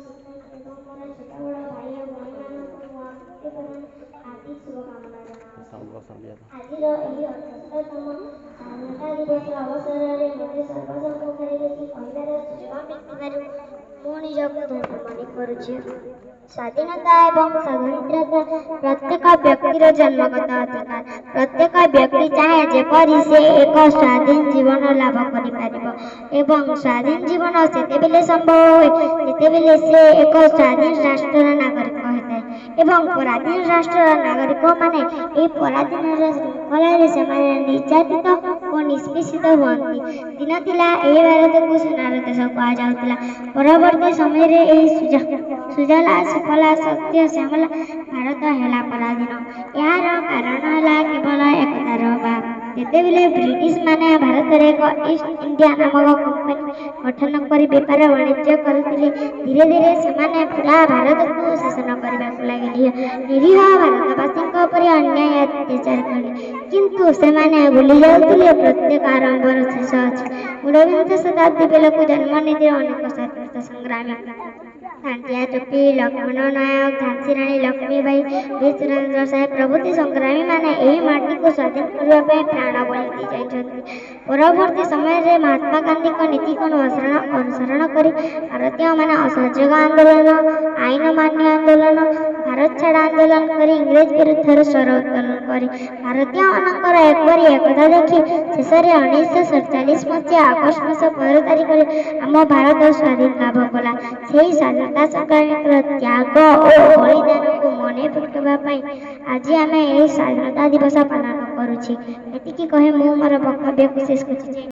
ଶିକ୍ଷକ ଏବଂ ମୋର ଛୋଟ ବଡ଼ ଭାଇ ଓ ଭଉଣୀମାନଙ୍କୁ ମୁଁ ହାର୍ଦ୍ଦିକ ଶୁଭକାମନା ଜଣାଉଛି। ଆଜିର ଏହି 78ତମ ସ୍ୱାଧୀନତା ଦିବସ ଅବସରରେ ମୋତେ ସର୍ବସମ୍ମୁଖରେ କିଛି କହିବାର ସୁଯୋଗ ମିଳିଥିବାରୁ ମୁଁ ନିଜକୁ ଧନ୍ୟ ମନେ କରୁଛି। ସ୍ୱାଧୀନତା ଏବଂ ସ୍ୱତନ୍ତ୍ରତା ପ୍ରତ୍ୟେକ ବ୍ୟକ୍ତିର ଜନ୍ମଗତ ଅଧିକାର। ପ୍ରତ୍ୟେକ ବ୍ୟକ୍ତି ଚାହେଁ ଯେପରି ସେ ଏକ ସ୍ୱାଧୀନ ଜୀବନ ଲାଭ କରିପାରିବ ଏବଂ ସ୍ୱାଧୀନ ଜୀବନ ସେତେବେଳେ ସମ୍ଭବ ହୁଏ ଯେତେବେଳେ ସେ ଏକ ସ୍ୱାଧୀନ ରାଷ୍ଟ୍ରର ନାଗରିକ ହୋଇଥାଏ ଏବଂ ପରାଧୀନ ରାଷ୍ଟ୍ରର ନାଗରିକମାନେ ଏହି ପରାଧୀନର ଶୃଙ୍ଖଳାରେ ସେମାନେ ନିର୍ଯାତିତ ଓ ନିଷ୍ପେଷିତ ହୁଅନ୍ତି। ଦିନ ଥିଲା ଏହି ଭାରତକୁ ସୁନାର ଦେଶ କୁହାଯାଉଥିଲା। ପରବର୍ତ୍ତୀ ସମୟରେ ଏହି ସୁଜଲା ସୁଫଲା ସତ୍ୟ ଶ୍ୟାମଲା ଭାରତ ହେଲା ପରାଧୀନ। ଏହାର କାରଣ ହେଲା କେବଳ ଏକତାର ଅଭାବ। ଯେତେବେଳେ ବ୍ରିଟିଶମାନେ ଭାରତରେ ଏକ ଇଷ୍ଟ ଇଣ୍ଡିଆ ନାମକ କମ୍ପାନୀ ଗଠନ କରି ବେପାର ବାଣିଜ୍ୟ କରୁଥିଲେ, ଧୀରେ ଧୀରେ ସେମାନେ ପୁରା ଭାରତକୁ ଶାସନ କରିବାକୁ ଲାଗିଲେ। ନିରୀହ ଭାରତବାସୀଙ୍କ ଉପରେ ଅନ୍ୟାୟ ଅତ୍ୟାଚାର କଲେ, କିନ୍ତୁ ସେମାନେ ଭୁଲି ଯାଉଥିଲେ ପ୍ରତ୍ୟେକ ଆରମ୍ଭର ଶେଷ ଅଛି। ଊନବିଂଶ ଶତାବ୍ଦୀ ବେଳକୁ ଜନ୍ମ ନେଇଥିଲେ ଅନେକ ସ୍ୱାଧୀନତା ସଂଗ୍ରାମୀ। ତାଣ୍ତିଆ ଟୋପି, ଲକ୍ଷ୍ମଣ ନାୟକ, ଝାନ୍ସୀ ରାଣୀ ଲକ୍ଷ୍ମୀବାଇ, ବୀର ସୁରେନ୍ଦ୍ର ସାହେବ ପ୍ରଭୃତି ସଂଗ୍ରାମୀମାନେ ଏହି ମାଟିକୁ ସ୍ୱାଧୀନ କରିବା ପାଇଁ ପ୍ରାଣ ବଳି ଦେଇଯାଇଛନ୍ତି। ପରବର୍ତ୍ତୀ ସମୟରେ ମହାତ୍ମା ଗାନ୍ଧୀଙ୍କ ନୀତିକୁ ଅନୁସରଣ କରି ଭାରତୀୟମାନେ ଅସହଯୋଗ ଆନ୍ଦୋଳନ, ଆଇନ ମାନ୍ୟ ଆନ୍ଦୋଳନ, ଭାରତ ଛାଡ଼ ଆନ୍ଦୋଳନ କରି ଇଂରେଜ ବିରୁଦ୍ଧରେ ସ୍ୱର ଉତ୍ତୋଳନ କରି ଭାରତୀୟମାନଙ୍କର ଏପରି ଏକତା ଦେଖି ଶେଷରେ 1947 ମସିହା ଅଗଷ୍ଟ ମାସ 15 ତାରିଖରେ ଆମ ଭାରତ ସ୍ୱାଧୀନ ଲାଭ କଲା। ସେହି ସ୍ୱାଧୀନତା ସଂଗ୍ରାମୀଙ୍କର ତ୍ୟାଗ ଓ ବଳିଦାନକୁ ମନେ ପକାଇବା ପାଇଁ ଆଜି ଆମେ ଏହି ସ୍ୱାଧୀନତା ଦିବସ ପାଳନ କରୁଛେ। ଏତିକି କହି ମୁଁ ମୋର ବକ୍ତବ୍ୟକୁ ଶେଷ କରୁଛି।